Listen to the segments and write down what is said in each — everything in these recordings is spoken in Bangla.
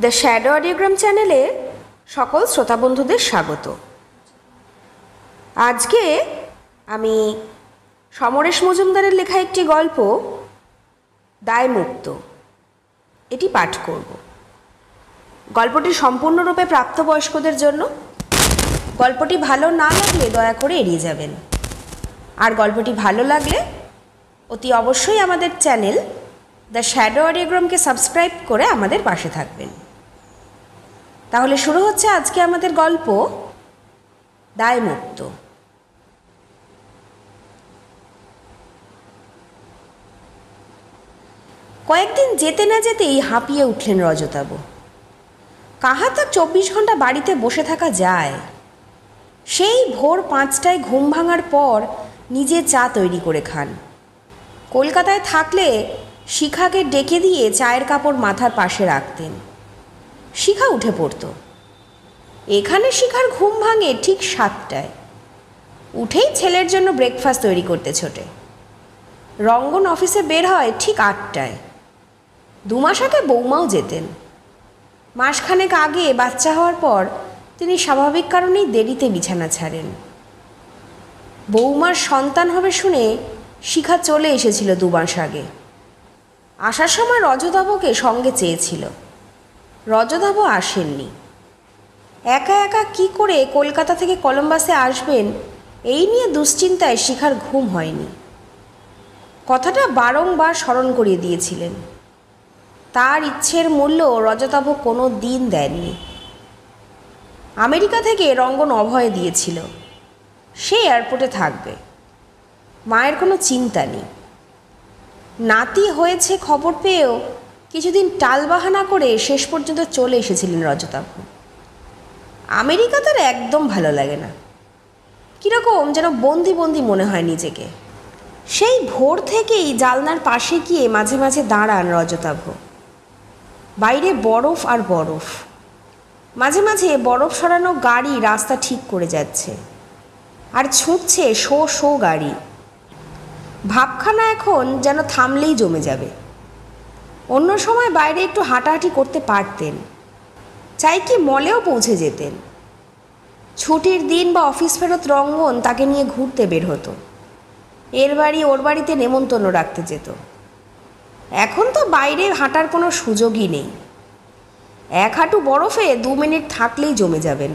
দ্য শ্যাডো অডিওগ্রাম চ্যানেলে সকল শ্রোতা বন্ধুদের স্বাগত। আজকে আমি সমরেশ মজুমদারের লেখা একটি গল্প দায়মুক্ত এটি পাঠ করব। গল্পটি সম্পূর্ণরূপে প্রাপ্তবয়স্কদের জন্য। গল্পটি ভালো না লাগলে দয়া করে এড়িয়ে যাবেন, আর গল্পটি ভালো লাগলে অতি অবশ্যই আমাদের চ্যানেল দ্য শ্যাডো অডিওগ্রামকে সাবস্ক্রাইব করে আমাদের পাশে থাকবেন। তাহলে শুরু হচ্ছে আজকে আমাদের গল্প দায়মুক্ত। কয়েকদিন যেতে না যেতেই হাঁপিয়ে উঠলেন রজতাবু। কাহা তার 24 ঘন্টা বাড়িতে বসে থাকা যায়? সেই ভোর 5টায় ঘুম ভাঙার পর নিজে চা তৈরি করে খান। কলকাতায় থাকলে শিখাকে ডেকে দিয়ে চায়ের কাপড় মাথার পাশে রাখতেন। শিখা উঠে পড়ত। এখানে শিখার ঘুম ভাঙে ঠিক 7টায়। উঠেই ছেলের জন্য ব্রেকফাস্ট তৈরি করতে ছোটে। রঙ্গন অফিসে বের হয় ঠিক 8টায়। 2 মাস আগে বৌমাও যেতেন। মাসখানেক আগে বাচ্চা হওয়ার পর তিনি স্বাভাবিক কারণেই দেরিতে বিছানা ছাড়েন। বৌমার সন্তান হবে শুনে শিখা চলে এসেছিল 2 মাস আগে। আসার সময় রজতাবকে সঙ্গে চেয়েছিল। রজতাব আসেননি। একা একা কি করে কলকাতা থেকে কলম্বাসে আসবেন এই নিয়ে দুশ্চিন্তায় শিখার ঘুম হয়নি। কথাটা বারংবার স্মরণ করিয়ে দিয়েছিলেন। তার ইচ্ছের মূল্য রজতাভ কোনো দিন দেননি। আমেরিকা থেকে রঙ্গন অভয় দিয়েছিল সে এয়ারপোর্টে থাকবে। মায়ের কোনো চিন্তা নেই। নাতি হয়েছে খবর পেয়েও কিছুদিন টালবাহানা করে শেষ পর্যন্ত চলে এসেছিলেন রজতাভ। আমেরিকা তার একদম ভালো লাগে না। কীরকম যেন বন্দি বন্দি মনে হয় নিজেকে। সেই ভোর থেকেই জানলার পাশে গিয়ে মাঝে মাঝে দাঁড়ান রজতাভ। বাইরে বরফ আর বরফ। মাঝে মাঝে বরফ সরানো গাড়ি রাস্তা ঠিক করে যাচ্ছে, আর ছুটছে শো শো গাড়ি। ভাবখানা এখন যেন থামলেই জমে যাবে। অন্য সময় বাইরে একটু হাঁটাহাঁটি করতে পারতেন, চাই কি মলেও পৌঁছে যেতেন। ছুটির দিন বা অফিস ফেরত রঙ্গন তাকে নিয়ে ঘুরতে বের হতো। এর বাড়ি ওর বাড়িতে নেমন্তন্ন রাখতে যেত। এখন তো বাইরে হাঁটার কোনো সুযোগই নেই। 1 হাঁটু বরফে 2 মিনিট থাকলেই জমে যাবেন।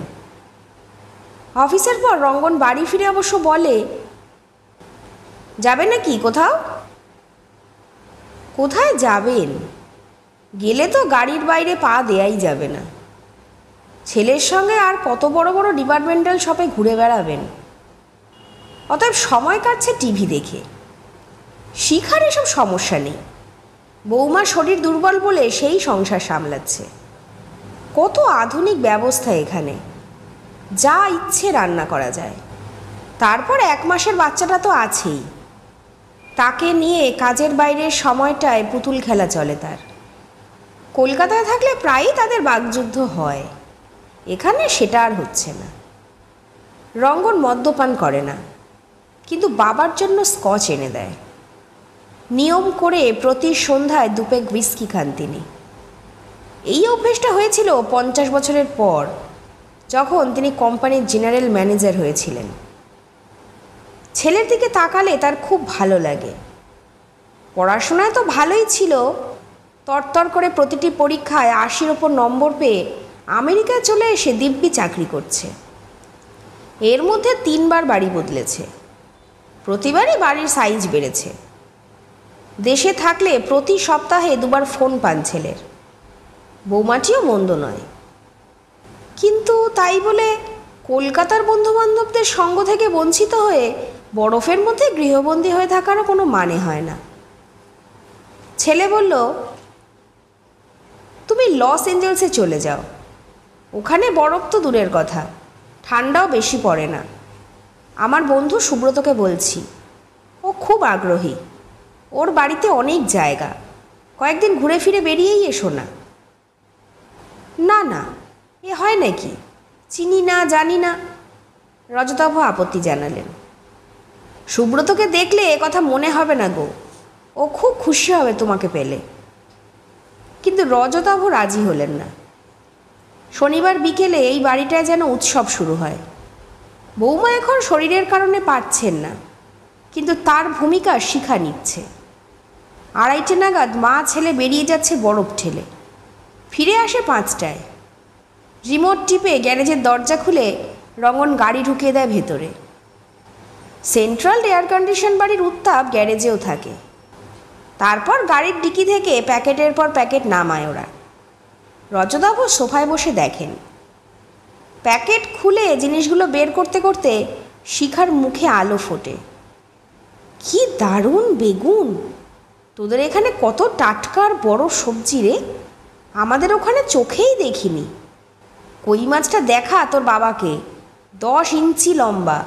অফিসের পর রঙ্গন বাড়ি ফিরে অবশ্য বলে, যাবে নাকি কোথাও? কোথায় যাবেন? গেলে তো গাড়ির বাইরে পা দেয়াই যাবে না। ছেলের সঙ্গে আর কত বড় বড় ডিপার্টমেন্টাল শপে ঘুরে বেড়াবেন? অতএব সময় কাটছে টিভি দেখে। শিখার এসব সমস্যা নেই। বৌমার শরীর দুর্বল বলে সেই সংসার সামলাচ্ছে। কত আধুনিক ব্যবস্থা এখানে, যা ইচ্ছে রান্না করা যায়। তারপর 1 মাসের বাচ্চাটা তো আছেই। তাকে নিয়ে কাজের বাইরের সময়টায় পুতুল খেলা চলে তার। কলকাতায় থাকলে প্রায়ই তাদের বাকযুদ্ধ হয়। এখানে সেটা আর হচ্ছে না। রঙ্গন মদ্যপান করে না, কিন্তু বাবার জন্য স্কচ এনে দেয়। নিয়ম করে প্রতি সন্ধ্যায় 2 পেগ হুইস্কি খান তিনি। এই অভ্যেসটা হয়েছিল 50 বছরের পর, যখন তিনি কোম্পানির জেনারেল ম্যানেজার হয়েছিলেন। ছেলের দিকে তাকালে তার খুব ভালো লাগে। পড়াশোনায় তো ভালোই ছিল, তরতর করে প্রতিটি পরীক্ষায় 80-র ওপর নম্বর পেয়ে আমেরিকায় চলে এসে দিব্যি চাকরি করছে। এর মধ্যে 3 বার বাড়ি বদলেছে। প্রতিবারই বাড়ির সাইজ বেড়েছে। দেশে থাকলে প্রতি সপ্তাহে 2 বার ফোন পান ছেলের। বৌমাটিও মন্দ নয়, কিন্তু তাই বলে কলকাতার বন্ধুবান্ধবদের সঙ্গ থেকে বঞ্চিত হয়ে বরফের মধ্যে গৃহবন্দী হয়ে থাকারও কোনো মানে হয় না। ছেলে বলল, তুমি লস এঞ্জেলসে চলে যাও। ওখানে বরফ তো দূরের কথা, ঠান্ডাও বেশি পড়ে না। আমার বন্ধু সুব্রতকে বলছি, ও খুব আগ্রহী। ওর বাড়িতে অনেক জায়গা, কয়েকদিন ঘুরে ফিরে বেরিয়েই এসো না। না না, এ হয় নাকি? চিনি না, জানি না। রজতাভ আপত্তি জানালেন। সুব্রতকে দেখলে এ কথা মনে হবে না গো, ও খুব খুশি হবে তোমাকে পেলে। কিন্তু রজতাভ রাজি হলেন না। শনিবার বিকেলে এই বাড়িটায় যেন উৎসব শুরু হয়। বৌমা এখন শরীরের কারণে পারছেন না, কিন্তু তার ভূমিকা শিখা নিচ্ছে। 2:30 নাগাদ মা ছেলে বেরিয়ে যাচ্ছে বরফ ঠেলে, ফিরে আসে 5টায়। রিমোট টিপে গ্যারেজের দরজা খুলে রঙ্গন গাড়ি ঢুকিয়ে দেয় ভেতরে। সেন্ট্রাল এয়ার কন্ডিশন বাড়ির উত্তাপ গ্যারেজেও থাকে। তারপর গাড়ির ডিকি থেকে প্যাকেটের পর প্যাকেট নামায় ওরা। রজতাভ সোফায় বসে দেখেন। প্যাকেট খুলে জিনিসগুলো বের করতে করতে শিখার মুখে আলো ফোটে। কি দারুণ বেগুন! তোদের এখানে কত টাটকার বড় সবজি রে, আমাদের ওখানে চোখেই দেখিনি। কই মাছটা দেখা তোর বাবাকে, 10 ইঞ্চি লম্বা।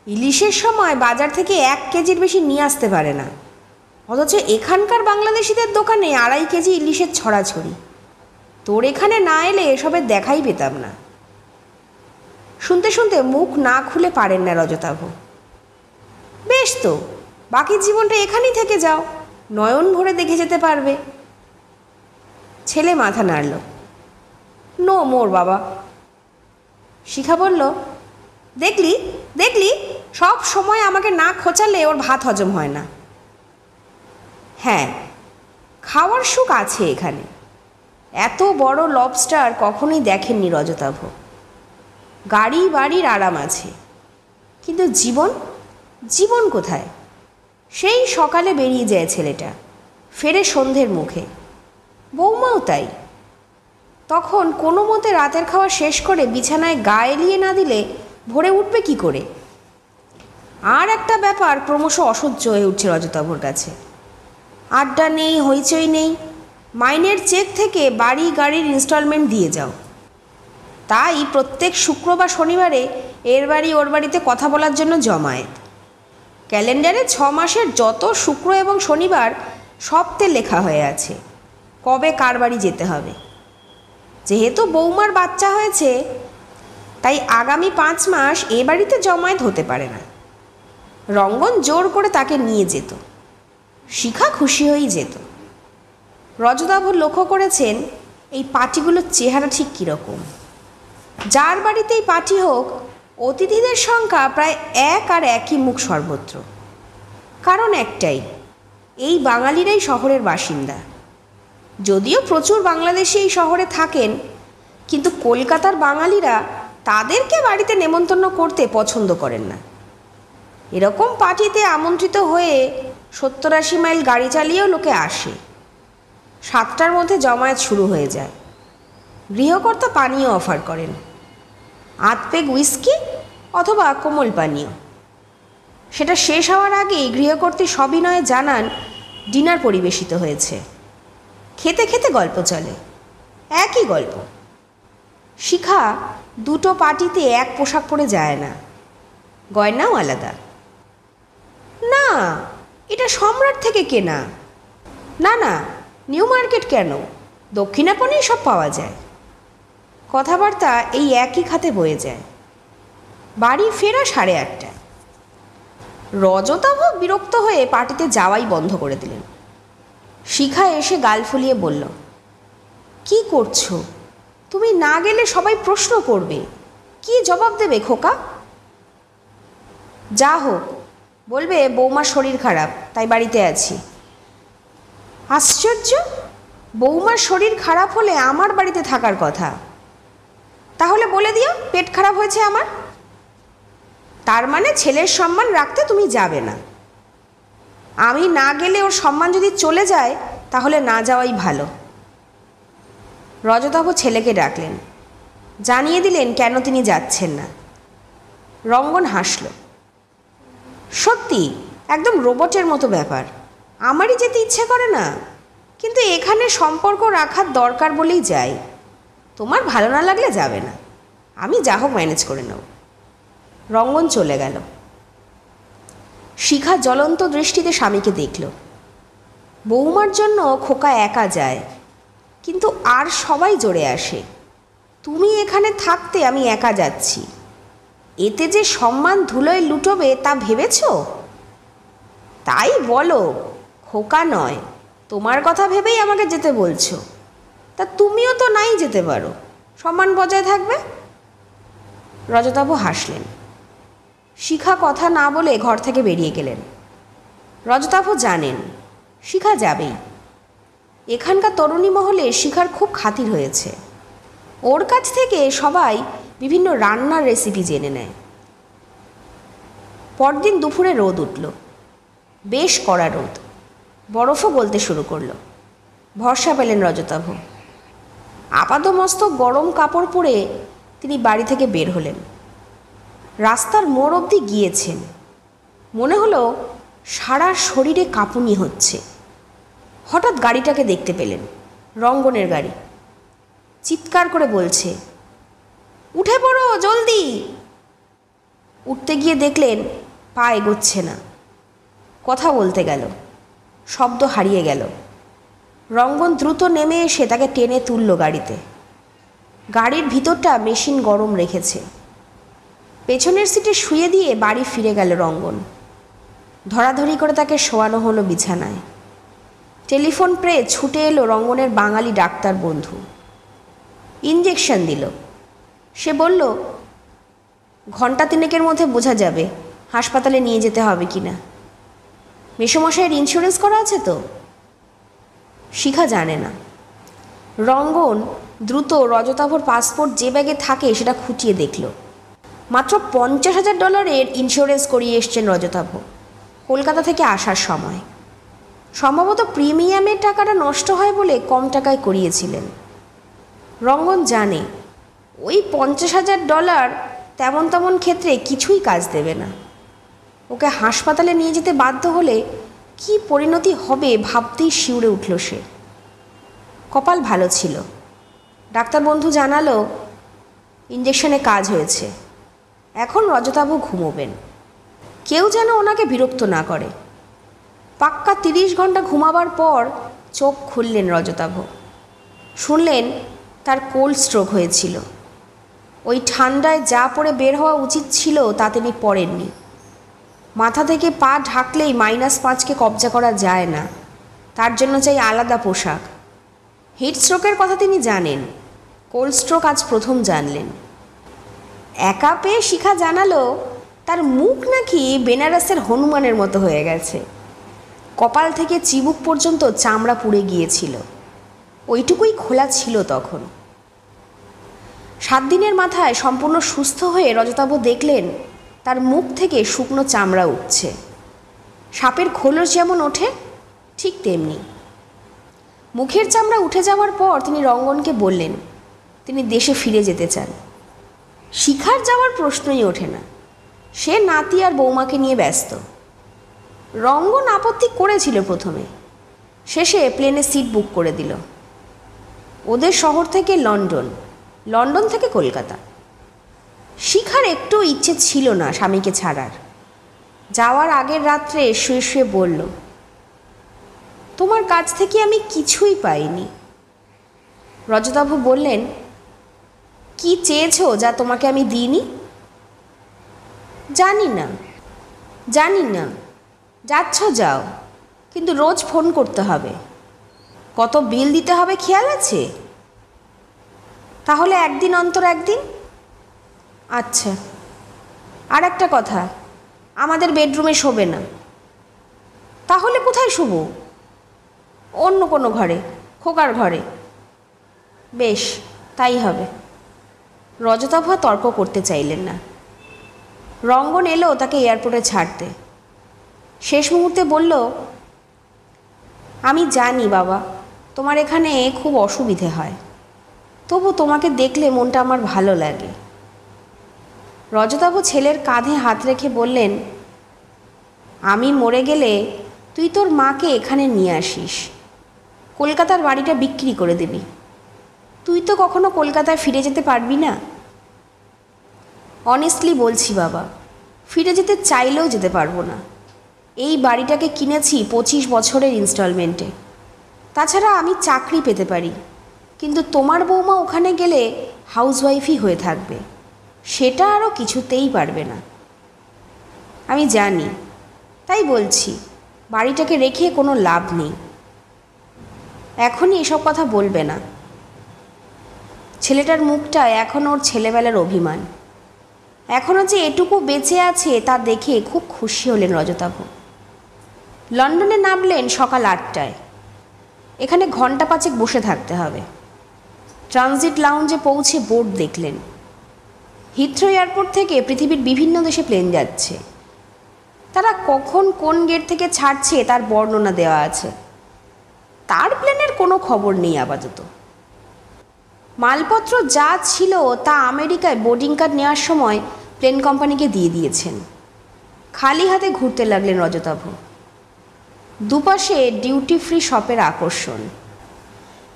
ইলিশের সময় বাজার থেকে 1 কেজির বেশি নিয়ে আসতে পারে না, অথচ এখানকার বাংলাদেশিদের দোকানে 2.5 কেজি ইলিশের ছড়াছড়ি। তোর এখানে না এলে এসবের দেখাই পেতাম না। শুনতে শুনতে মুখ না খুলে পারেন না রজতাভ। বেশ তো, বাকি জীবনটা এখানেই থেকে যাও, নয়ন ভরে দেখে যেতে পারবে। ছেলে মাথা নাড়ল। নো মোর বাবা। শিখা বলল, দেখলি দেখলি, সব সময় আমাকে না খোঁচালে ওর ভাত হজম হয় না। হ্যাঁ, খাওয়ার সুখ আছে এখানে। এত বড় লবস্টার কখনোই দেখেননি রজতাভ। গাড়ি বাড়ির আরাম আছে, কিন্তু জীবন, জীবন কোথায়? সেই সকালে বেরিয়ে যায় ছেলেটা, ফেরে সন্ধ্যের মুখে। বৌমাও তাই। তখন কোনো মতে রাতের খাওয়া শেষ করে বিছানায় গা এলিয়ে না দিলে ভোরে উঠবে কি করে? আর একটা ব্যাপার ক্রমশ অসহ্য হয়ে উঠছে রজতাভর কাছে। আড্ডা নেই, হইচই নেই। মাইনের চেক থেকে বাড়ি গাড়ির ইনস্টলমেন্ট দিয়ে যাও। তাই প্রত্যেক শুক্র বা শনিবারে এর বাড়ি ওর বাড়িতে কথা বলার জন্য জমায়েত। ক্যালেন্ডারে 6 মাসের যত শুক্র এবং শনিবার সবতে লেখা হয়ে আছে কবে কার বাড়ি যেতে হবে। যেহেতু বৌমার বাচ্চা হয়েছে, তাই আগামী 5 মাস এ বাড়িতে জমায়েত হতে পারে না। রঙ্গন জোর করে তাকে নিয়ে যেত, শিখা খুশি হয়েই যেত। রজতাভ লক্ষ্য করেছেন এই পার্টিগুলোর চেহারা ঠিক কীরকম। যার বাড়িতেই পার্টি হোক, অতিথিদের সংখ্যা প্রায় এক আর একই মুখ সর্বত্র। কারণ একটাই, এই বাঙালিরাই শহরের বাসিন্দা। যদিও প্রচুর বাংলাদেশি এই শহরে থাকেন, কিন্তু কলকাতার বাঙালিরা তাদেরকে বাড়িতে নেমন্তন্ন করতে পছন্দ করেন না। এরকম পার্টিতে আমন্ত্রিত হয়ে 70-80 মাইল গাড়ি চালিয়েও লোকে আসে। 7টার মধ্যে জমায়েত শুরু হয়ে যায়। গৃহকর্তা পানীয় অফার করেন, 8 পেগ হুইস্কি অথবা কোমল পানীয়। সেটা শেষ হওয়ার আগেই গৃহকর্ত্রী সবিনয়ে জানান ডিনার পরিবেশিত হয়েছে। খেতে খেতে গল্প চলে, একই গল্প। শিখা দুটো পার্টিতে এক পোশাক পরে যায় না, গয়নাও আলাদা। না, এটা সম্রাট থেকে কেনা। না না, নিউ মার্কেট কেন, দক্ষিণাপনেই সব পাওয়া যায়। কথাবার্তা এই একই খাতে বয়ে যায়। বাড়ি ফেরা 8:30। রজতাভ বিরক্ত হয়ে পার্টিতে যাওয়াই বন্ধ করে দিলেন। শিখা এসে গাল ফুলিয়ে বলল, কি করছো? তুমি না গেলে সবাই প্রশ্ন করবে, কি জবাব দেবে খোকা? যা হোক, বলবে বৌমার শরীর খারাপ তাই বাড়িতে আছি। আশ্চর্য, বৌমার শরীর খারাপ হলে আমার বাড়িতে থাকার কথা। তাহলে বলে দিও পেট খারাপ হয়েছে আমার। তার মানে ছেলের সম্মান রাখতে তুমি যাবে না। আমি না গেলে ওর সম্মান যদি চলে যায়, তাহলে না যাওয়াই ভালো। রজতাভ ছেলেকে ডাকলেন, জানিয়ে দিলেন কেন তিনি যাচ্ছেন না। রঙ্গন হাসল। সত্যি একদম রোবটের মতো ব্যাপার। আমারই যেতে ইচ্ছে করে না, কিন্তু এখানে সম্পর্ক রাখার দরকার বলেই যাই। তোমার ভালো না লাগলে যাবে না, আমি যা হোক ম্যানেজ করে নেব। রঙ্গন চলে গেল। শিখা জ্বলন্ত দৃষ্টিতে স্বামীকে দেখল। বৌমার জন্য খোকা একা যায়, কিন্তু আর সবাই জোরে আসে। তুমি এখানে থাকতে আমি একা যাচ্ছি, এতে যে সম্মান ধুলোয় লুটোবে তা ভেবেছ? তাই বলো, খোকা নয়, তোমার কথা ভেবেই আমাকে যেতে বলছো। তা তুমিও তো নাই যেতে পারো। সম্মান বজায় থাকবে। রজতাভ হাসলেন। শিখা কথা না বলে ঘর থেকে বেরিয়ে গেলেন। রজতাভ জানেন শিখা যাবেই। এখানকার তরুণী মহলে শিখার খুব খাতির হয়েছে। ওর কাছ থেকে সবাই বিভিন্ন রান্নার রেসিপি জেনে নেয়। পরদিন দুপুরে রোদ উঠল, বেশ কড়া রোদ, বরফও গলতে শুরু করলো। ভরসা পেলেন রজতাভ। আপাদমস্তক গরম কাপড় পরে তিনি বাড়ি থেকে বের হলেন। রাস্তার মোড় অবধি গিয়েছেন। মনে হলো সারা শরীরে কাঁপুনি হচ্ছে। হঠাৎ গাড়িটাকে দেখতে পেলেন, রঙ্গনের গাড়ি। চিৎকার করে বলছে, উঠে পড়ো জলদি। উঠতে গিয়ে দেখলেন পা এগোচ্ছে না। কথা বলতে গেল, শব্দ হারিয়ে গেল। রঙ্গন দ্রুত নেমে এসে তাকে টেনে তুলল গাড়িতে। গাড়ির ভিতরটা মেশিন গরম রেখেছে। পেছনের সিটে শুয়ে দিয়ে বাড়ি ফিরে গেল রঙ্গন। ধরাধরি করে তাকে শোয়ানো হলো বিছানায়। টেলিফোন পেয়ে ছুটে এলো রঙ্গনের বাঙালি ডাক্তার বন্ধু। ইঞ্জেকশন দিল। সে বলল, ঘন্টা তিনেকের মধ্যে বোঝা যাবে হাসপাতালে নিয়ে যেতে হবে কি না। মেসোমশাইয়ের ইন্স্যুরেন্স করা আছে তো? শিখা জানে না। রঙ্গন দ্রুত রজতাভর পাসপোর্ট যে ব্যাগে থাকে সেটা খুঁটিয়ে দেখল। মাত্র $50,000 ইন্স্যুরেন্স করিয়ে এসছেন রজতাভ কলকাতা থেকে আসার সময়। সম্ভবত প্রিমিয়ামের টাকাটা নষ্ট হয় বলে কম টাকায় করিয়েছিলেন। রঙ্গন জানে ওই $50,000 তেমন তেমন ক্ষেত্রে কিছুই কাজ দেবে না। ওকে হাসপাতালে নিয়ে যেতে বাধ্য হলে কি পরিণতি হবে ভাবতেই শিউরে উঠল সে। কপাল ভালো ছিল। ডাক্তার বন্ধু জানালো ইঞ্জেকশনে কাজ হয়েছে। এখন রজতাভ ঘুমোবেন। কেউ যেন ওনাকে বিরক্ত না করে। পাক্কা 30 ঘন্টা ঘুমাবার পর চোখ খুললেন রজতাভ। শুনলেন তার কোল্ড স্ট্রোক হয়েছিল। ওই ঠান্ডায় যা পরে বের হওয়া উচিত ছিল তা তিনি পরেননি। মাথা থেকে পা ঢাকলেই -5কে কবজা করা যায় না, তার জন্য চাই আলাদা পোশাক। হিট স্ট্রোকের কথা তিনি জানেন, কোল্ড স্ট্রোক আজ প্রথম জানলেন। একা পেয়ে শিখা জানালো তার মুখ নাকি বেনারসের হনুমানের মতো হয়ে গেছে। কপাল থেকে চিবুক পর্যন্ত চামড়া পুড়ে গিয়েছিল। ওইটুকুই খোলা ছিল তখন। 7 দিনের মাথায় সম্পূর্ণ সুস্থ হয়ে রজতাভ দেখলেন তার মুখ থেকে শুকনো চামড়া উঠছে। সাপের খোলস যেমন ওঠে ঠিক তেমনি। মুখের চামড়া উঠে যাওয়ার পর তিনি রঙ্গনকে বললেন তিনি দেশে ফিরে যেতে চান। শিখার যাওয়ার প্রশ্নই ওঠে না। সে নাতি আর বৌমাকে নিয়ে ব্যস্ত। রঙ্গন আপত্তি করেছিল প্রথমে, শেষে প্লেনে সিট বুক করে দিল। ওদের শহর থেকে লন্ডন, লন্ডন থেকে কলকাতা। শিখার একটু ইচ্ছে ছিল না স্বামীকে ছাড়ার। যাওয়ার আগের রাত্রে শুয়ে শুয়ে বলল, তোমার কাছ থেকে আমি কিছুই পাইনি। রজতাভ বললেন, কি চেয়েছো যা তোমাকে আমি দিইনি? জানি না, জানি না। যাচ্ছ যাও, কিন্তু রোজ ফোন করতে হবে। কত বিল দিতে হবে খেয়াল আছে? তাহলে একদিন অন্তর একদিন। আচ্ছা। আর একটা কথা, আমাদের বেডরুমে শোবে না। তাহলে কোথায় শোবো? অন্য কোনো ঘরে, খোকার ঘরে। বেশ, তাই হবে। রজতাভ তর্ক করতে চাইলেন না। রঙ্গন এলো তাকে এয়ারপোর্টে ছাড়তে। শেষ মুহূর্তে বলল, আমি জানি বাবা তোমার এখানে খুব অসুবিধে হয়, তবু তোমাকে দেখলে মনটা আমার ভালো লাগে। রজতাভ ছেলের কাঁধে হাত রেখে বললেন, আমি মরে গেলে তুই তোর মাকে এখানে নিয়ে আসিস। কলকাতার বাড়িটা বিক্রি করে দিবি। তুই তো কখনো কলকাতায় ফিরে যেতে পারবি না। অনেস্টলি বলছি বাবা, ফিরে যেতে চাইলেও যেতে পারবো না। এই বাড়িটাকে কিনেছি 25 বছরের ইনস্টলমেন্টে। তাছাড়া আমি চাকরি পেতে পারি, কিন্তু তোমার বৌমা ওখানে গেলে হাউসওয়াইফই হয়ে থাকবে। সেটা আরও কিছুতেই পারবে না। আমি জানি, তাই বলছি বাড়িটাকে রেখে কোনো লাভ নেই। এখনই এসব কথা বলবে না। ছেলেটার মুখটা এখন ওর ছেলেবেলার অভিমান। এখনও যে এটুকু বেঁচে আছে তা দেখে খুব খুশি হলেন রজতাভ। লন্ডনে নামলেন সকাল 8টায়। এখানে ঘন্টা 5 বসে থাকতে হবে। ট্রানজিট লাউঞ্জে পৌঁছে বোর্ড দেখলেন। হিথ্রো এয়ারপোর্ট থেকে পৃথিবীর বিভিন্ন দেশে প্লেন যাচ্ছে। তারা কখন কোন গেট থেকে ছাড়ছে তার বর্ণনা দেওয়া আছে। তার প্লেনের কোনো খবর নেই আপাতত। মালপত্র যা ছিল তা আমেরিকায় বোর্ডিং কার্ড নেওয়ার সময় প্লেন কোম্পানিকে দিয়ে দিয়েছেন। খালি হাতে ঘুরতে লাগলেন রজতাভ। দুপাশে ডিউটি ফ্রি শপের আকর্ষণ।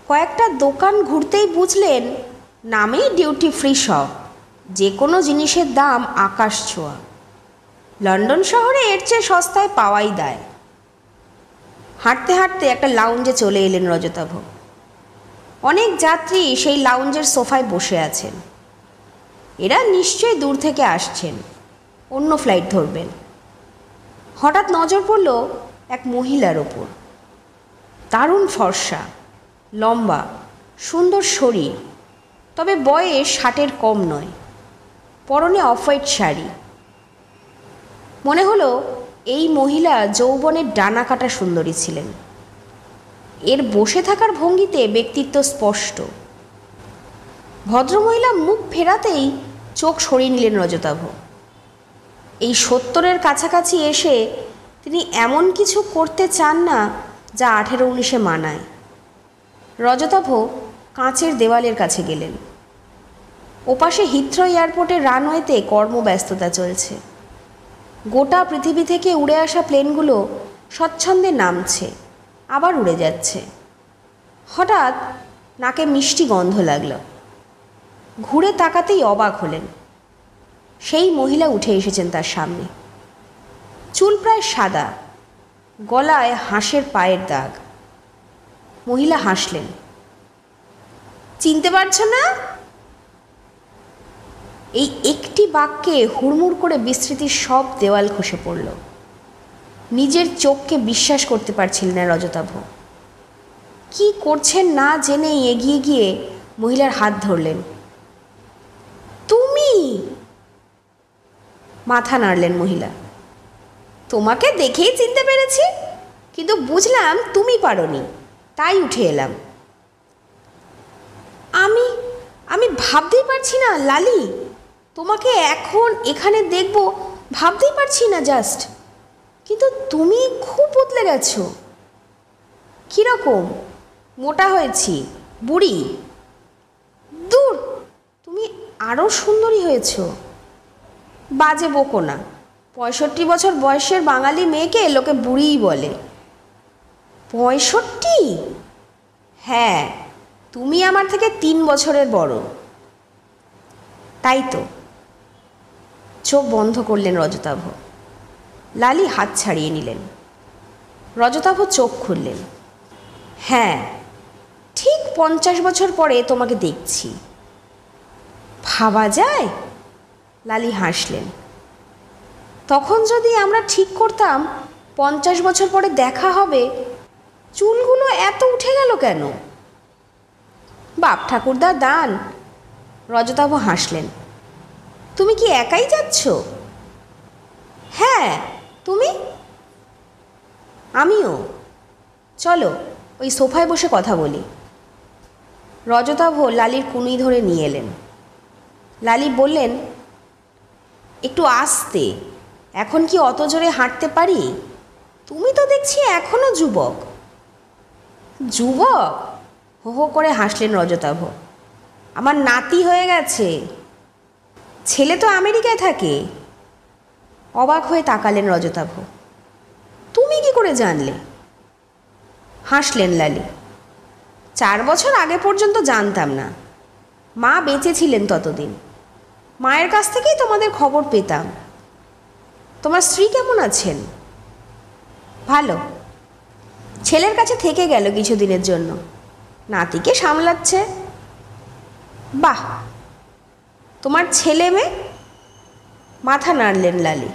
কয়েকটা দোকান ঘুরতেই বুঝলেন নামেই ডিউটি ফ্রি শপ, যে কোনো জিনিসের দাম আকাশ ছোঁয়া। লন্ডন শহরে এর চেয়ে সস্তায় পাওয়াই দায়। হাঁটতে হাঁটতে একটা লাউঞ্জে চলে এলেন রজতাভ। অনেক যাত্রী সেই লাউঞ্জের সোফায় বসে আছেন। এরা নিশ্চয়ই দূর থেকে আসছেন, অন্য ফ্লাইট ধরবেন। হঠাৎ নজর পড়ল এক মহিলার ওপর। দারুণ ফর্সা, লম্বা, সুন্দর শরীর, তবে বয়স 60-এর কম নয়। পরনে অফ হোয়াইট শাড়ি। মনে হলো এই মহিলা যৌবনের ডানা কাটা সুন্দরী ছিলেন। এর বসে থাকার ভঙ্গিতে ব্যক্তিত্ব স্পষ্ট। ভদ্রমহিলা মুখ ফেরাতেই চোখ সরিয়ে নিলেন রজতাভ। এই 70-এর কাছাকাছি এসে তিনি এমন কিছু করতে চান না যা 18-19-এ মানায়। রজতাভ কাঁচের দেওয়ালের কাছে গেলেন। ওপাশে হিথ্রো এয়ারপোর্টের রানওয়েতে কর্মব্যস্ততা চলছে। গোটা পৃথিবী থেকে উড়ে আসা প্লেনগুলো স্বচ্ছন্দে নামছে, আবার উড়ে যাচ্ছে। হঠাৎ নাকে মিষ্টি গন্ধ লাগল। ঘুরে তাকাতেই অবাক হলেন। সেই মহিলা উঠে এসেছেন তার সামনে। চুল প্রায় সাদা, গলায় হাঁসের পায়ের দাগ। মহিলা হাসলেন। চিনতে পারছো না? এই একটি বাক্যে হুড়মুড় করে বিস্মৃতির সব দেওয়াল খসে পড়ল। নিজের চোখকে বিশ্বাস করতে পারছিলেন না রজতাভ। কি করছেন না জেনেই এগিয়ে গিয়ে মহিলার হাত ধরলেন। তুমি? মাথা নাড়লেন মহিলা। তোমাকে দেখেই চিনতে পেরেছি, কিন্তু বুঝলাম তুমি পারোনি, তাই উঠে এলাম। আমি আমি ভাবতেই পারছি না লালি, তোমাকে এখন এখানে দেখব ভাবতেই পারছি না জাস্ট। কিন্তু তুমি খুব বদলে গেছো। কীরকম? মোটা হয়েছি, বুড়ি? দূর, তুমি আরও সুন্দরী হয়েছ। বাজে বকো না। 65 বছর বয়সের বাঙালি মেয়েকে লোকে বুড়িই বলে। 65? হ্যাঁ, তুমি আমার থেকে 3 বছরের বড়। তাই তো। চোখ বন্ধ করলেন রজতাভ। লালি হাত ছাড়িয়ে নিলেন। রজতাভ চোখ খুললেন। হ্যাঁ, ঠিক 50 বছর পরে তোমাকে দেখছি। ভাবা যায়? লালি হাসলেন। তখন যদি আমরা ঠিক করতাম 50 বছর পরে দেখা হবে, চুলগুলো এত উঠে গেল কেন? বাপ ঠাকুরদার দান। রজতাভ হাসলেন। তুমি কি একাই যাচ্ছ? হ্যাঁ, তুমি? আমিও। চলো ওই সোফায় বসে কথা বলি। রজতাভ লালির কুনুই ধরে নিয়ে এলেন। লালি বললেন, একটু আস্তে, এখন কি অত জোরে হাঁটতে পারি? তুমি তো দেখছি এখনও যুবক। যুবক? হো হো করে হাসলেন রজতাভ। আমার নাতি হয়ে গেছে। ছেলে তো আমেরিকায় থাকে। অবাক হয়ে তাকালেন রজতাভ। তুমি কি করে জানলে? হাসলেন লালি। 4 বছর আগে পর্যন্ত জানতাম না। মা বেঁচে ছিলেন ততদিন। মায়ের কাছ থেকেই তোমাদের খবর পেতাম। তোমার স্ত্রী কেমন আছেন? ভালো। ছেলের কাছে থেকে গেল কিছুদিনের জন্য, নাতিকে সামলাচ্ছে। বাহ, তোমার ছেলে মেয়ে? মাথা নাড়লেন লালি।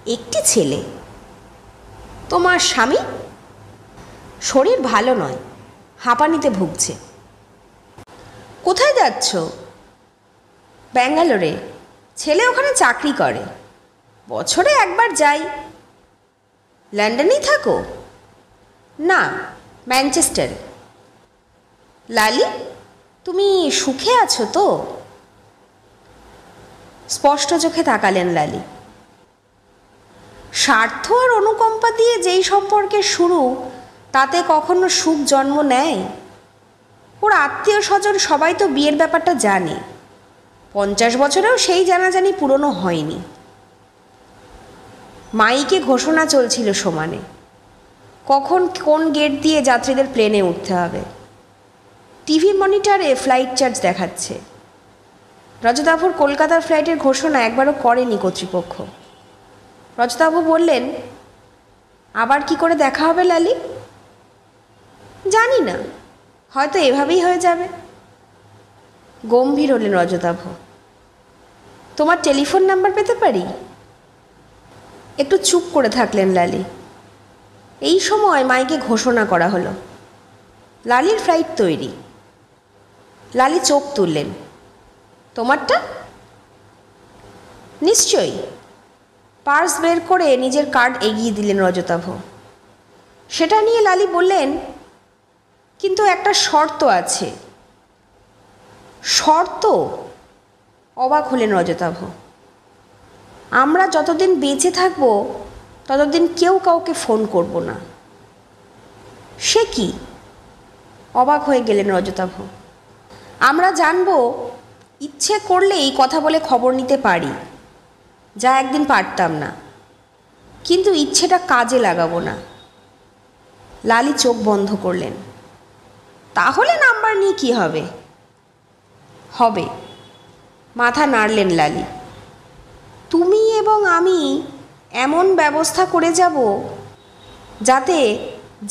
একটি ছেলে। তোমার স্বামী? শরীর ভালো নয়, হাঁপানিতে ভুগছে। কোথায় যাচ্ছ? ব্যাঙ্গালোরে। ছেলে ওখানে চাকরি করে। বছরে একবার যাই। লন্ডনেই থাকো? না, ম্যানচেস্টারে। লালি, তুমি সুখে আছো তো? স্পষ্ট চোখে তাকালেন লালি। স্বার্থ আর অনুকম্পা দিয়ে যেই সম্পর্কের শুরু, তাতে কখনো সুখ জন্ম নেয়? ওর আত্মীয় স্বজন সবাই তো বিয়ের ব্যাপারটা জানে। 50 বছরেও সেই জানাজানি পুরনো হয়নি। মাইকে ঘোষণা চলছিল সমানে, কখন কোন গেট দিয়ে যাত্রীদের প্লেনে উঠতে হবে। টিভি মনিটরে ফ্লাইট চার্জ দেখাচ্ছে। রজতাভর কলকাতার ফ্লাইটের ঘোষণা একবারও করেনি কর্তৃপক্ষ। রজতাভ বললেন, আবার কি করে দেখা হবে লালি? জানি না, হয়তো এভাবেই হয়ে যাবে। গম্ভীর হলেন রজতাভ। তোমার টেলিফোন নাম্বার পেতে পারি? একটু চুপ করে থাকলেন লালি। এই সময় মাইকে ঘোষণা করা হলো, লালির ফ্লাইট তৈরি। লালি চোখ তুললেন। তোমারটা? নিশ্চয়ই। পার্স বের করে নিজের কার্ড এগিয়ে দিলেন রজতাভ। সেটা নিয়ে লালি বললেন, কিন্তু একটা শর্ত আছে। শর্ত? অবাক হলেন রজতাভ। আমরা যতদিন বেঁচে থাকবো ততদিন কেউ কাউকে ফোন করব না। সে কি? অবাক হয়ে গেলেন রজতাভ। আমরা জানবো ইচ্ছে করলেই কথা বলে খবর নিতে পারি, যা একদিন পারতাম না, কিন্তু ইচ্ছেটা কাজে লাগাবো না। লালি চোখ বন্ধ করলেন। তাহলে নাম্বার নিয়ে কী হবে? হবে। মাথা নাড়লেন লালি। তুমি এবং আমি এমন ব্যবস্থা করে যাব যাতে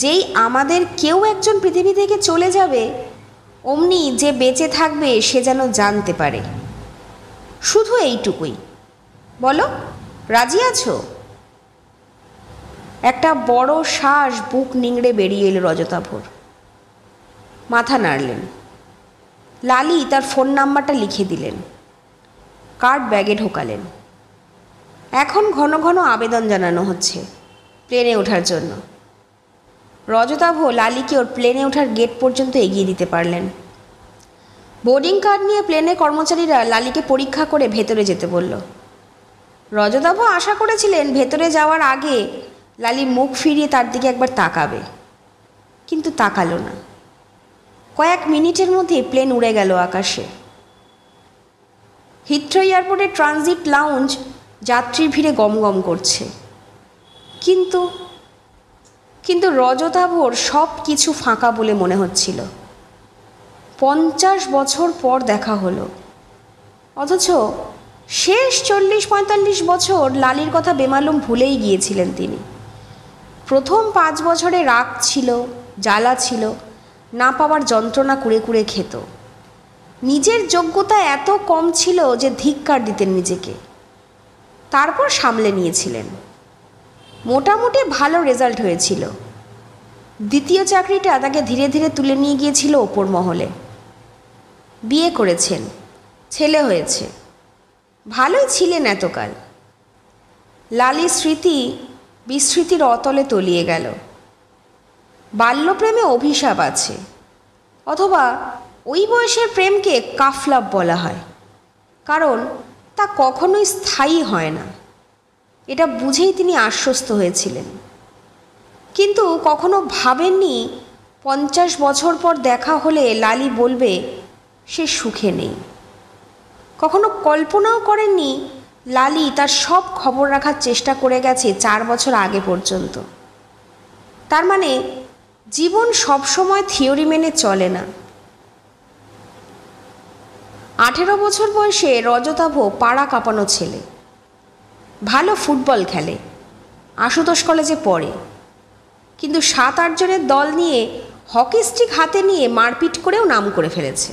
যেই আমাদের কেউ একজন পৃথিবী থেকে চলে যাবে, অমনি যে বেঁচে থাকবে সে যেন জানতে পারে। শুধু এইটুকুই। বলো, রাজি আছো? একটা বড় শ্বাস বুক নিংড়ে বেরিয়ে এলো রজতাভর। মাথা নাড়লেন। লালি তার ফোন নাম্বারটা লিখে দিলেন। কার্ড ব্যাগে ঢোকালেন। এখন ঘন ঘন আবেদন জানানো হচ্ছে প্লেনে ওঠার জন্য। রজতাভ লালিকে ওর প্লেনে ওঠার গেট পর্যন্ত এগিয়ে দিতে পারলেন। বোর্ডিং কার্ড নিয়ে প্লেনে কর্মচারীরা লালিকে পরীক্ষা করে ভেতরে যেতে বলল। রজতাভ আশা করেছিলেন ভেতরে যাওয়ার আগে লালি মুখ ফিরিয়ে তার দিকে একবার তাকাবে, কিন্তু তাকালো না। কয়েক মিনিটের মধ্যে প্লেন উড়ে গেল আকাশে। হিথ্রো এয়ারপোর্টের ট্রানজিট লাউঞ্জ যাত্রীর ভিড়ে গমগম করছে। কিন্তু রজতাভর সব কিছু ফাঁকা বলে মনে হচ্ছিল। 50 বছর পর দেখা হলো, অথচ শেষ 40-45 বছর লালির কথা বেমালুম ভুলেই গিয়েছিলেন তিনি। প্রথম 5 বছরে রাগ ছিল, জ্বালা ছিল, না পাওয়ার যন্ত্রণা কুড়ে কুড়ে খেত। নিজের যোগ্যতা এত কম ছিল যে ধিক্কার দিতেন নিজেকে। তারপর সামলে নিয়েছিলেন। মোটামুটি ভালো রেজাল্ট হয়েছিল। দ্বিতীয় চাকরিটা তাকে ধীরে ধীরে তুলে নিয়ে গিয়েছিল ওপর মহলে। বিয়ে করেছেন, ছেলে হয়েছে। ভালোই ছিলেন এতকাল। লালির স্মৃতি বিস্মৃতির অতলে তলিয়ে গেল। বাল্যপ্রেমে অভিশাপ আছে, অথবা ওই বয়সের প্রেমকে কাফলাভ বলা হয়, কারণ তা কখনোই স্থায়ী হয় না। এটা বুঝেই তিনি আশ্বস্ত হয়েছিলেন, কিন্তু কখনো ভাবেননি 50 বছর পর দেখা হলে লালি বলবে সে সুখে নেই। কখনো কল্পনাও করেননি লালি তার সব খবর রাখার চেষ্টা করে গেছে 4 বছর আগে পর্যন্ত। তার মানে জীবন সবসময় থিওরি মেনে চলে না। 18 বছর বয়সে রজতাভ পাড়া কাঁপানো ছেলে। ভালো ফুটবল খেলে, আশুতোষ কলেজে পড়ে, কিন্তু 7-8 জনের দল নিয়ে হকি স্টিক হাতে নিয়ে মারপিট করেও নাম করে ফেলেছে।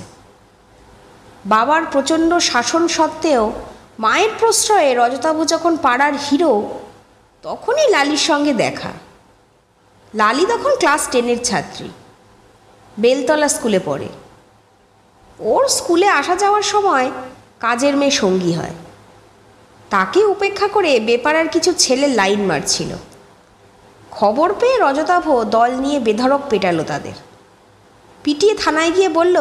বাবার প্রচণ্ড শাসন সত্ত্বেও মায়ের প্রশ্রয়ে রজতাভ যখন পাড়ার হিরো, তখনই লালির সঙ্গে দেখা। লালি তখন ক্লাস 10-এর ছাত্রী, বেলতলা স্কুলে পড়ে। ওর স্কুলে আসা যাওয়ার সময় কাজের মেয়ে সঙ্গী হয়। তাকে উপেক্ষা করে বেপাড়ার কিছু ছেলে লাইন মারছিল। খবর পেয়ে রজতাভ দল নিয়ে বেধড়ক পেটালো তাদের, পিটিয়ে থানায় গিয়ে বলল,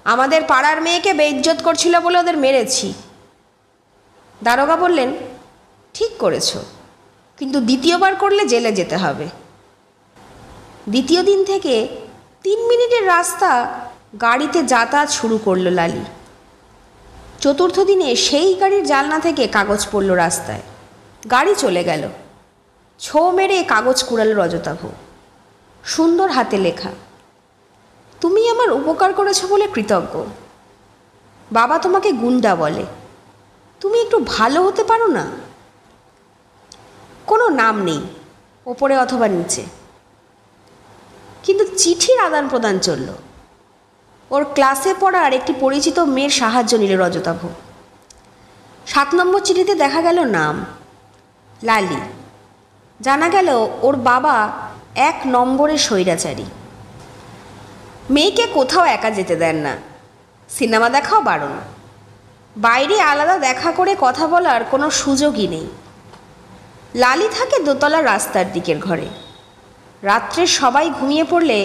আমাদের পাড়ার মেয়েকে বেইজ্জত করছিল বলে ওদের মেরেছি। দারোগা বললেন, ঠিক করেছ, কিন্তু দ্বিতীয়বার করলে জেলে যেতে হবে। দ্বিতীয় দিন থেকে 3 মিনিটের রাস্তা গাড়িতে যাতায়াত শুরু করলো লালি। চতুর্থ দিনে সেই গাড়ির জানলা থেকে কাগজ পড়ল রাস্তায়। গাড়ি চলে গেল। ছো মেরে কাগজ কুড়াল রজতাভ। সুন্দর হাতে লেখা, তুমি আমার উপকার করেছো বলে কৃতজ্ঞ। বাবা তোমাকে গুন্ডা বলে, তুমি একটু ভালো হতে পারো না? কোনো নাম নেই ওপরে অথবা নিচে, কিন্তু চিঠির আদান প্রদান চলল। ওর ক্লাসে পড়ার একটি পরিচিত মেয়ের সাহায্য নিল রজতাভ। 7 নম্বর চিঠিতে দেখা গেল নাম লালি। জানা গেল ওর বাবা 1 নম্বরের স্বৈরাচারী। মেয়েকে কোথাও একা যেতে দেন না, সিনেমা দেখাও বারণ। বাইরে আলাদা দেখা করে কথা বলার কোনো সুযোগই নেই। লালি থাকে দোতলার রাস্তার দিকের ঘরে। রাত্রে সবাই ঘুমিয়ে পড়লে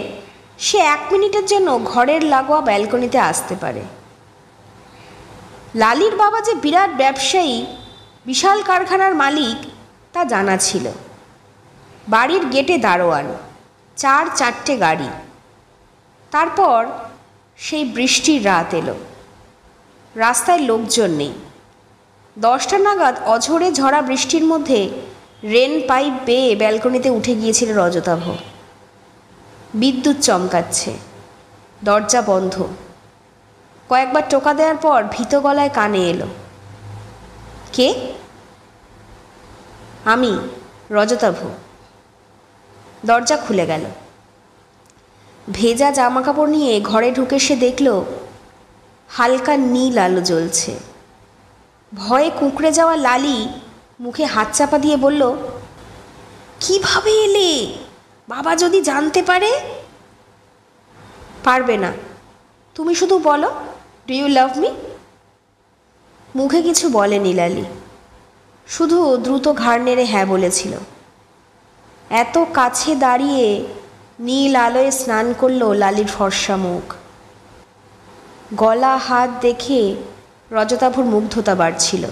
সে 1 মিনিটের জন্য ঘরের লাগোয়া ব্যালকনিতে আসতে পারে। লালির বাবা যে বিরাট ব্যবসায়ী, বিশাল কারখানার মালিক, তা জানা ছিল। বাড়ির গেটে দারোয়ান, 4-4টে গাড়ি। তারপর সেই বৃষ্টির রাত এলো। রাস্তায় লোকজন নেই। 10টা নাগাদ অঝোরে ঝরা বৃষ্টির মধ্যে রেন পাইপ বেয়ে ব্যালকনিতে উঠে গিয়েছিল রজতাভ। বিদ্যুৎ চমকাচ্ছে, দরজা বন্ধ। কয়েকবার টোকা দেওয়ার পর ভীত গলায় কানে এলো, কে? আমি, রজতাভ। দরজা খুলে গেল। ভেজা জামা কাপড় নিয়ে ঘরে ঢুকে সে দেখল হালকা নীল আলো জ্বলছে। ভয়ে কুঁকড়ে যাওয়া লালি মুখে হাত চাপা দিয়ে বলল, কিভাবে এলে? বাবা যদি জানতে পারে? পারবে না, তুমি শুধু বলো, ডু ইউ লাভ মি? মুখে কিছু বলেনি লালি, শুধু দ্রুত ঘাড় নেড়ে হ্যাঁ বলেছিল। এত কাছে দাঁড়িয়ে নীল আলোয় স্নান করল লালির ফর্সা মুখ। গলা হাত দেখে রজতাভর মুগ্ধতা বাড়ছিল।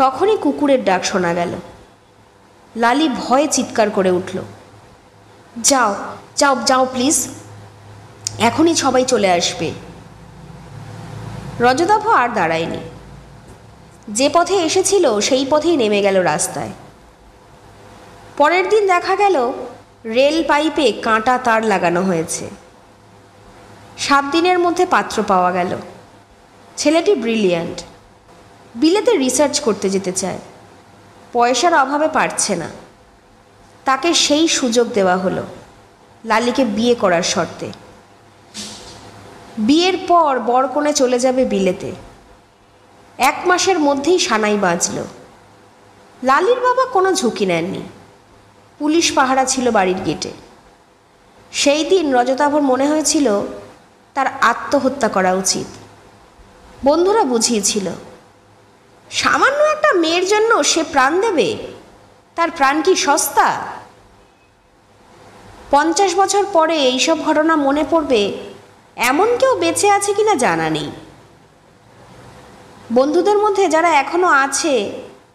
তখনই কুকুরের ডাক শোনা গেল। লালি ভয়ে চিৎকার করে উঠল, যাও যাও যাও প্লিজ, এখনই সবাই চলে আসবে। রজতাভ আর দাঁড়ায়নি। যে পথে এসেছিল সেই পথেই নেমে গেল রাস্তায়। পরের দিন দেখা গেল রেল পাইপে কাঁটা তার লাগানো হয়েছে। 7 দিনের মধ্যে পাত্র পাওয়া গেল। ছেলেটি ব্রিলিয়ান্ট, বিলেতে রিসার্চ করতে যেতে চায়, পয়সার অভাবে পারছে না। তাকে সেই সুযোগ দেওয়া হলো, লালিকে বিয়ে করার শর্তে। বিয়ের পর বরকনে চলে যাবে বিলেতে। 1 মাসের মধ্যেই সানাই বাজল। লালির বাবা কোনো ঝুঁকি নেননি। পুলিশ পাহারা ছিল বাড়ির গেটে। সেই দিন রজতাভর মনে হয়েছিল তার আত্মহত্যা করা উচিত। বন্ধুরা বুঝিয়েছিল, সামান্য একটা মেয়ের জন্য সে প্রাণ দেবে? তার প্রাণ কি সস্তা? 50 বছর পরে এইসব ঘটনা মনে পড়বে এমন কেউ বেঁচে আছে কিনা জানা নেই। বন্ধুদের মধ্যে যারা এখনো আছে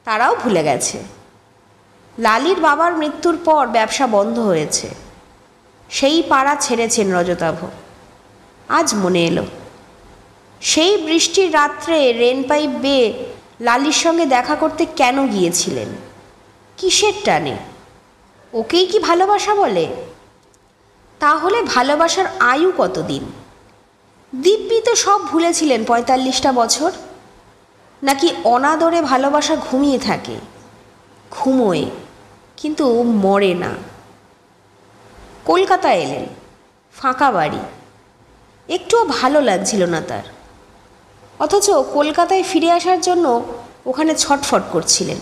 তারাও ভুলে গেছে। লালির বাবার মৃত্যুর পর ব্যবসা বন্ধ হয়েছে। সেই পাড়া ছেড়েছেন রজতাভ। আজ মনে এলো, সেই বৃষ্টির রাত্রে রেন পাইপ বেয়ে লালির সঙ্গে দেখা করতে কেন গিয়েছিলেন? কিসের টানে? ওকেই কি ভালোবাসা বলে? তাহলে ভালোবাসার আয়ু কতদিন? দিব্যি তো সব ভুলেছিলেন 45টা বছর। নাকি অনাদরে ভালোবাসা ঘুমিয়ে থাকে? ঘুমোয়, কিন্তু মরে না। কলকাতা এলেন, ফাঁকা বাড়ি। একটুও ভালো লাগছিল না তার। অথচ কলকাতায় ফিরে আসার জন্য ওখানে ছটফট করছিলেন।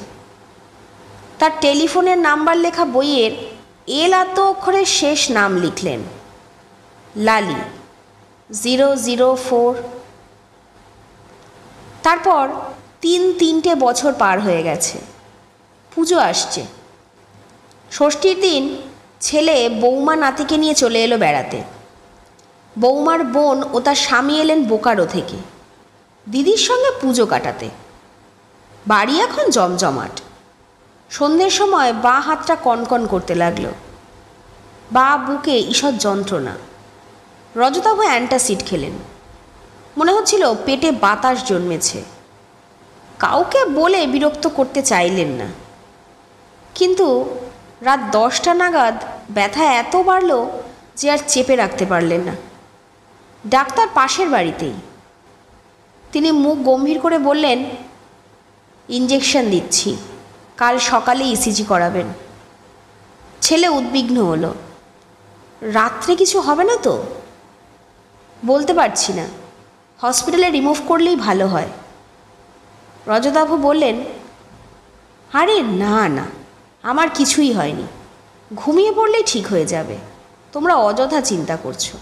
তার টেলিফোনের নাম্বার লেখা বইয়ের এল আত্ম অক্ষরের শেষ নাম লিখলেন, লালি। 004। তারপর 3 বছর পার হয়ে গেছে। পুজো আসছে। ষষ্ঠীর দিন ছেলে বৌমা নাতিকে নিয়ে চলে এলো বেড়াতে। বৌমার বোন ও তার স্বামী এলেন বোকারো থেকে দিদির সঙ্গে পুজো কাটাতে। বাড়ি এখন জমজমাট। সন্ধ্যের সময় বাঁ হাতটা কনকন করতে লাগলো। বাঁ বুকে ঈষৎ যন্ত্রণা। রজতাভ অ্যান্টাসিড খেলেন। মনে হচ্ছিল পেটে বাতাস জন্মেছে। কাউকে বলে বিরক্ত করতে চাইলেন না, কিন্তু রাত 10টা নাগাদ ব্যথা এত বাড়ল যে আর চেপে রাখতে পারলেন না। ডাক্তার পাশের বাড়িতেই। তিনি মুখ গম্ভীর করে বললেন, ইঞ্জেকশন দিচ্ছি, কাল সকালে ইসিজি করাবেন। ছেলে উদ্বিগ্ন হলো। রাত্রে কিছু হবে না তো? বলতে পারছি না, হসপিটালে রিমুভ করলেই ভালো হয়। রজতাভ বললেন, আরে না না, আমার কিছুই হয়নি, ঘুমিয়ে পড়লেই ঠিক হয়ে যাবে, তোমরা অযথা চিন্তা করছো।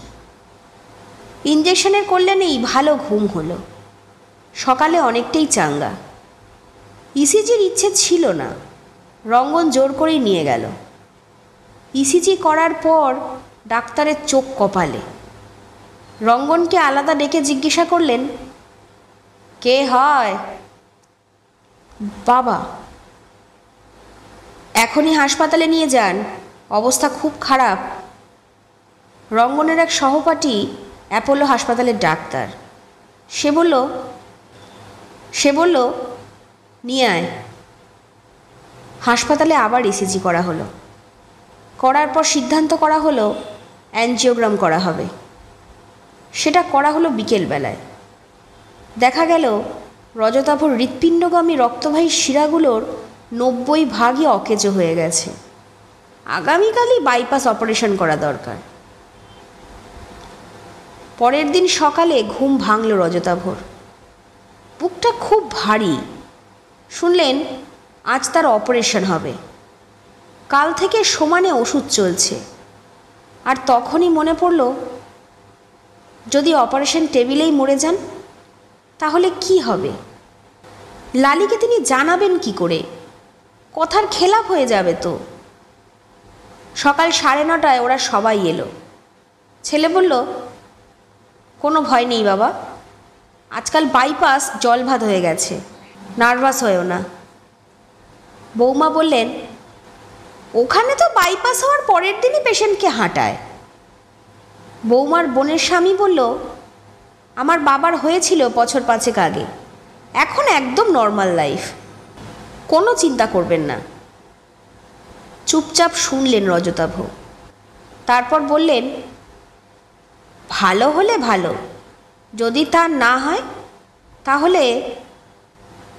ইঞ্জেকশনের কল্যাণেই ভালো ঘুম হলো। সকালে অনেকটাই চাঙ্গা। ইসিজির ইচ্ছে ছিল না, রঙ্গন জোর করেই নিয়ে গেল। ইসিজি করার পর ডাক্তারের চোখ কপালে। রঙ্গনকে আলাদা ডেকে জিজ্ঞাসা করলেন, কে হয়? বাবা। এখনই হাসপাতালে নিয়ে যান, অবস্থা খুব খারাপ। রঙ্গনের এক সহপাঠী অ্যাপোলো হাসপাতালের ডাক্তার। সে বলল নিয়ে আয়। হাসপাতালে আবার ইসিজি করা হলো। করার পর সিদ্ধান্ত করা হলো অ্যাঞ্জিওগ্রাম করা হবে। সেটা করা হলো বিকেলবেলায়। দেখা গেল রজতাভর হৃৎপিণ্ডগামী রক্তবাহী শিরাগুলোর 90% অকেজো হয়ে গেছে। আগামীকালই বাইপাস অপারেশন করা দরকার। পরের দিন সকালে ঘুম ভাঙল রজতাভর। বুকটা খুব ভারী। শুনলেন আজ তার অপারেশন হবে। কাল থেকে সমানে ওষুধ চলছে। আর তখনই মনে পড়ল, যদি অপারেশন টেবিলেই মরে যান তাহলে কি হবে? লালিকে তিনি জানাবেন কি করে? কথার খেলাপ হয়ে যাবে তো। সকাল 9:30 ওরা সবাই এলো। ছেলে বলল, কোনো ভয় নেই বাবা, আজকাল বাইপাস জলভাত হয়ে গেছে, নার্ভাস হয়েও না। বৌমা বললেন, ওখানে তো বাইপাস হওয়ার পরের দিনই পেশেন্টকে হাঁটায়। বৌমার বোনের স্বামী বলল, আমার বাবার হয়েছিল বছর 5 আগে, এখন একদম নর্মাল লাইফ, কোনো চিন্তা করবেন না। চুপচাপ শুনলেন রজতাভ। তারপর বললেন, ভালো হলে ভালো, যদি তা না হয় তাহলে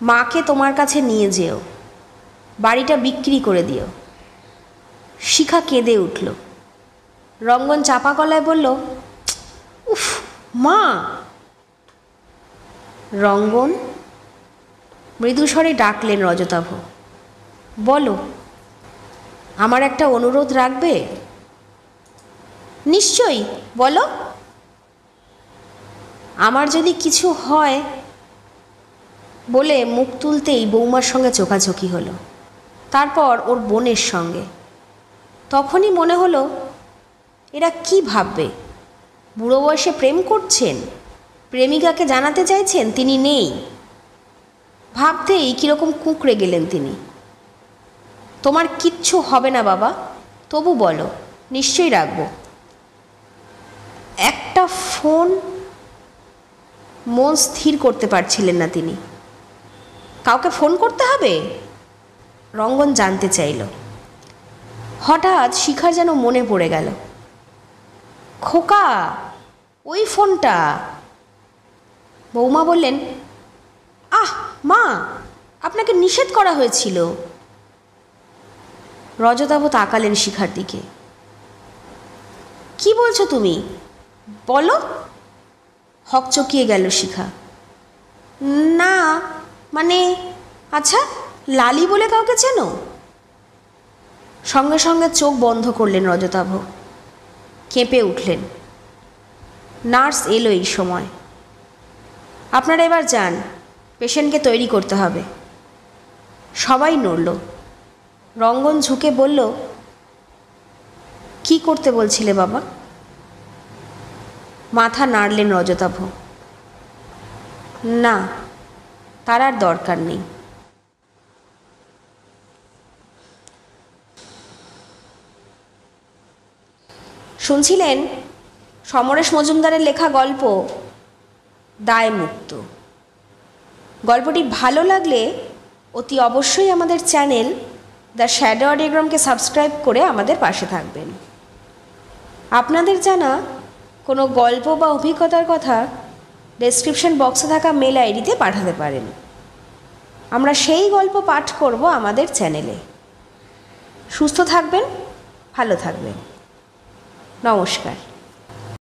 মাকে তোমার কাছে নিয়ে যেও, বাড়িটা বিক্রি করে দিও। শিখা কেঁদে উঠল। রঙ্গন চাপা গলায় বলল, উফ মা। রঙ্গন, মৃদুস্বরে ডাকলেন রজতাভ। বলো, আমার একটা অনুরোধ রাখবে? নিশ্চয়ই, বলো। আমার যদি কিছু হয়, বলে মুখ তুলতেই বৌমার সঙ্গে চোখাচোখি হলো, তারপর ওর বোনের সঙ্গে। তখনই মনে হলো, এরা কি ভাববে? বুড়ো বয়সে প্রেম করছেন, প্রেমিকাকে জানাতে চাইছেন তিনি নেই। ভাবতেই কীরকম কুঁকড়ে গেলেন তিনি। তোমার কিচ্ছু হবে না বাবা, তবু বলো, নিশ্চয়ই রাখবো। একটা ফোন। মন স্থির করতে পারছিলেন না তিনি। কাউকে ফোন করতে হবে? রঙ্গন জানতে চাইল। হঠাৎ শিখার যেন মনে পড়ে গেল, খোকা, ওই ফোনটা। বৌমা বললেন, আহ মা, আপনাকে নিষেধ করা হয়েছিল। রজতাভ তাকালেন শিখার দিকে। কি বলছো তুমি, বলো। হকচকিয়ে গেল শিখা। না মানে, আচ্ছা লালি বলে কাউকে চেনো? সঙ্গে সঙ্গে চোখ বন্ধ করলেন রজতাভ। কেঁপে উঠলেন। নার্স এলো এই সময়। আপনারা এবার যান, পেশেন্টকে তৈরি করতে হবে। সবাই নড়ল। রঙ্গন ঝুঁকে বলল, কি করতে বলছিলে বাবা? মাথা নাড়লেন রজতাভ। না, তার আর দরকার নেই। শুনছিলেন সমরেশ মজুমদারের লেখা গল্প দায়মুক্ত। গল্পটি ভালো লাগলে অতি অবশ্যই আমাদের চ্যানেল দ্য শ্যাডো অডিওগ্রামকে সাবস্ক্রাইব করে আমাদের পাশে থাকবেন। আপনাদের জানা কোনো গল্প বা অভিজ্ঞতার কথা ডেসক্রিপশন বক্সে থাকা মেল আইডিতে পাঠাতে পারেন। আমরা সেই গল্প পাঠ করব আমাদের চ্যানেলে। সুস্থ থাকবেন, ভালো থাকবেন। নমস্কার।